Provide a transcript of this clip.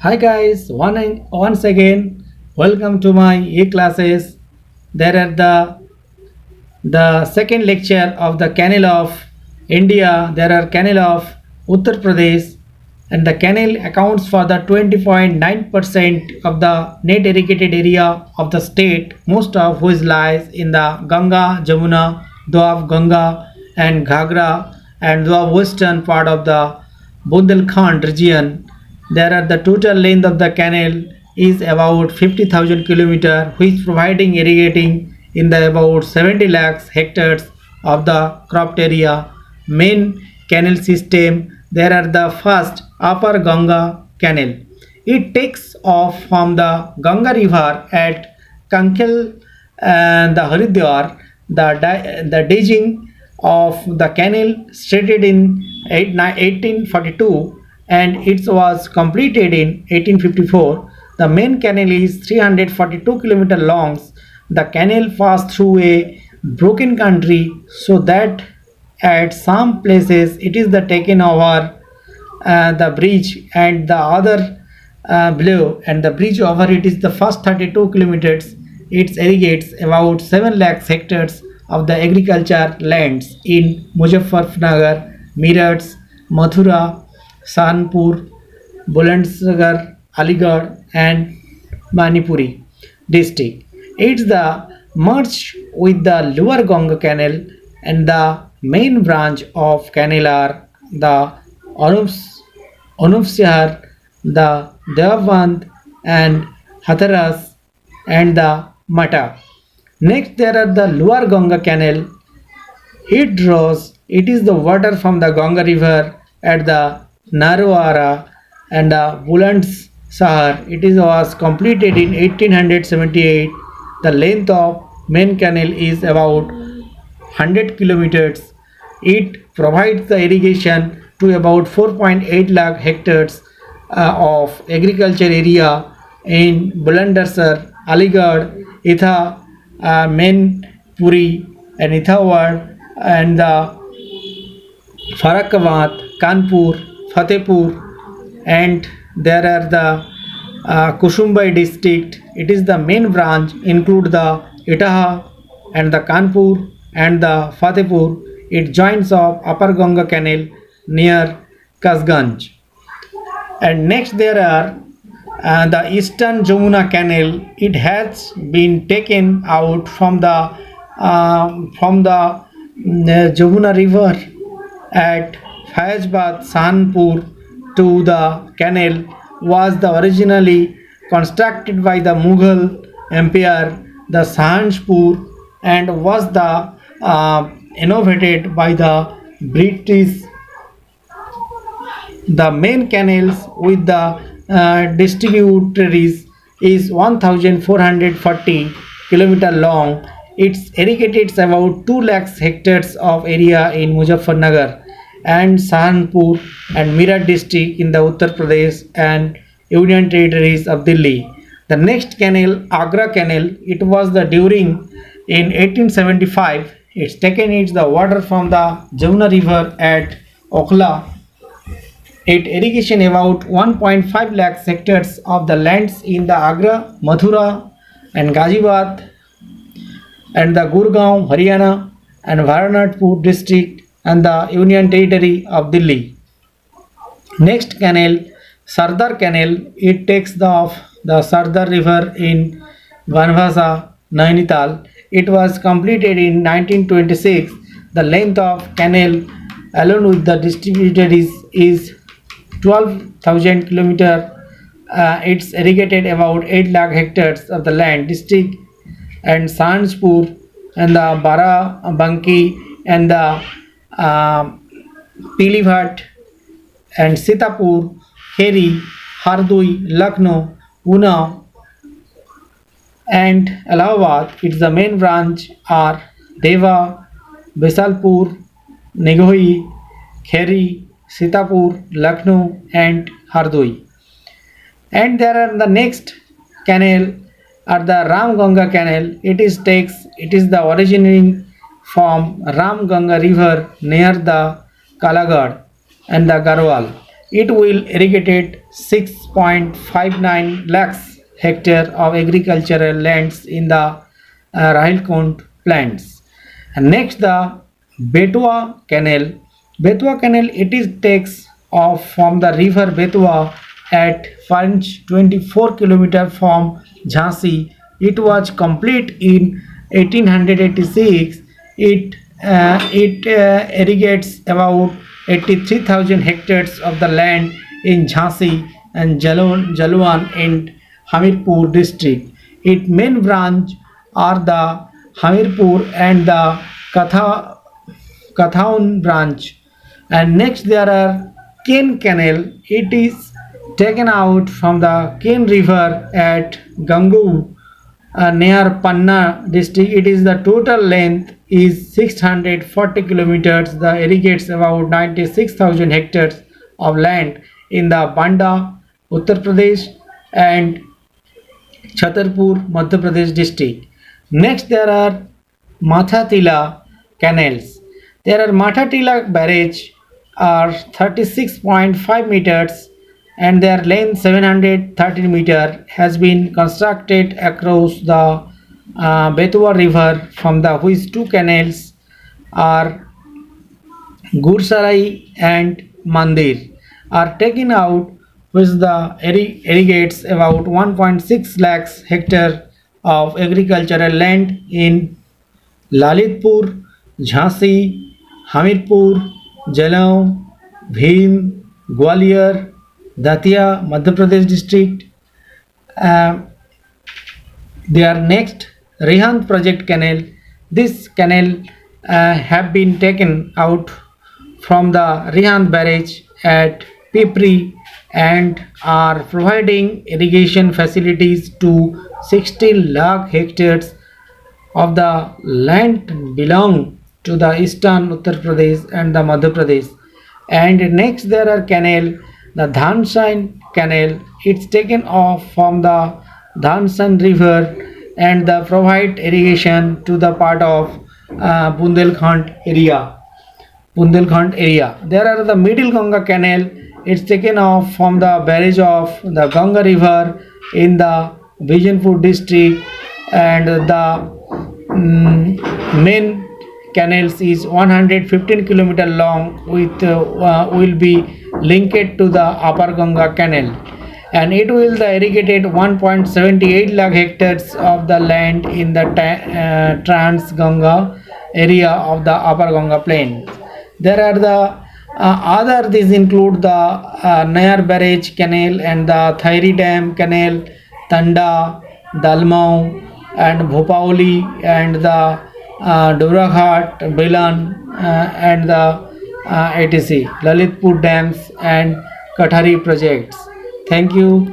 Hi guys, once again, welcome to my e-classes. There are the second lecture of the canal of India. There are canal of Uttar Pradesh, and the canal accounts for the 20.9% of the net irrigated area of the state, most of which lies in the Ganga, Jamuna, Doab Ganga, and Ghagra, and the western part of the Bundelkhand region. There are the total length of the canal is about 50,000 kilometer, which providing irrigating in the about 70 lakhs hectares of the cropped area. Main canal system, there are the first Upper Ganga Canal. It takes off from the Ganga River at Kankel and the Haridwar. The digging of the canal started in 1842 and it was completed in 1854. The main canal is 342 km long. The canal passed through a broken country so that at some places it is the taken over the bridge and the other below, and the bridge over it is the first 32 kilometers. It irrigates about 7 lakhs hectares of the agriculture lands in Muzaffarnagar, Meerut, Mathura, Sahanpur, Bulandshagar, Aligarh, and Manipuri district. It's the merged with the Lower Ganga Canal, and the main branch of canal are the Anupsihar, the Devband, and Hatharas, and the Mata. Next, there are the Lower Ganga Canal. It is the water from the Ganga River at the Narwara and the Bulands Sahar. Was completed in 1878. The length of main canal is about 100 kilometers. It provides the irrigation to about 4.8 lakh hectares of agriculture area in Bulandshahr, Aligarh, Itha, Mainpuri, and Ithawad, and the Farakabad, Kanpur, Fatehpur, and there are the Kusumbai district. It is the main branch include the Itaha and the Kanpur and the Fatehpur. It joins of Upper Ganga Canal near Kasganj. And next there are the Eastern Jamuna Canal. It has been taken out from the Jamuna River at Fayazbad, Sahanpur to the canal was the originally constructed by the Mughal Empire, the Sahanpur, and was the innovated by the British. The main canals with the distributaries is 1440 km long. It irrigates about 2 lakhs hectares of area in Muzaffarnagar and Sahanpur and Meerut district in the Uttar Pradesh and Union Territories of Delhi. The next canal, Agra Canal, it was the during in 1875. It's taken its the water from the Jamuna River at Okhla. It irrigation about 1.5 lakh hectares of the lands in the Agra, Mathura, and Ghaziabad, and the Gurgaon, Haryana, and Varanatpur district and the Union Territory of Delhi. Next canal, Sardar Canal, it takes the Sardar River in Banvasa, Nainital. It was completed in 1926. The length of canal along with the distributaries is 12,000 kilometer. It's irrigated about 8 lakh hectares of the land district and Sanspur and the Barabanki and the uh, Pilibhat and Sitapur, Kheri, Hardoi, Lucknow, Una, and Allahabad. Its the main branch are Deva, Bisalpur, Nigoi, Kheri, Sitapur, Lucknow, and Hardoi. And there are the next canal are the Ram Ganga Canal. It is the originating from Ram Ganga River near the Kalagad and the Garhwal. It will irrigate 6.59 lakhs hectare of agricultural lands in the Rahilkund plants. And next, the Betwa Canal. Betwa Canal, it is takes off from the river Betwa at 24 km from Jhansi. It was complete in 1886. It irrigates about 83,000 hectares of the land in Jhansi and Jalwan in Hamirpur district. Its main branch are the Hamirpur and the Kathaun branch. And next there are Ken Canal. It is taken out from the Ken River at Gangu near Panna district. It is the total length is 640 kilometers. The irrigates about 96,000 hectares of land in the Banda, Uttar Pradesh and Chhatarpur, Madhya Pradesh district. Next there are Mathatila canals. There are Mathatila barrage are 36.5 meters and their length 713 meter has been constructed across the Betwa river from the which two canals are Gursarai and Mandir are taken out which the irrigates about 1.6 lakhs hectare of agricultural land in Lalitpur, Jhansi, Hamirpur, Jalgaon, Bhim, Gwalior, Datia, Madhya Pradesh district. Uh, Their next Rihand project canal. This canal have been taken out from the Rihand barrage at Pipri and are providing irrigation facilities to 16 lakh hectares of the land belong to the eastern Uttar Pradesh and the Madhya Pradesh. And next there are canal, the Dhansan canal. It's taken off from the Dhansan river and the provide irrigation to the part of Bundelkhand area. Bundelkhand area. There are the Middle Ganga Canal. It's taken off from the barrage of the Ganga River in the Bijanpur district, and the main canals is 115 kilometer long with will be linked to the Upper Ganga Canal, and it will the irrigated 1.78 lakh hectares of the land in the Trans Ganga area of the Upper Ganga plain. There are the other these include the Nayar Barrage Canal and the Thairi Dam Canal, Tanda, Dalmau and Bhopauli and the Doraghat, Bilan and the etc. Lalitpur dams and Kathari projects. Thank you.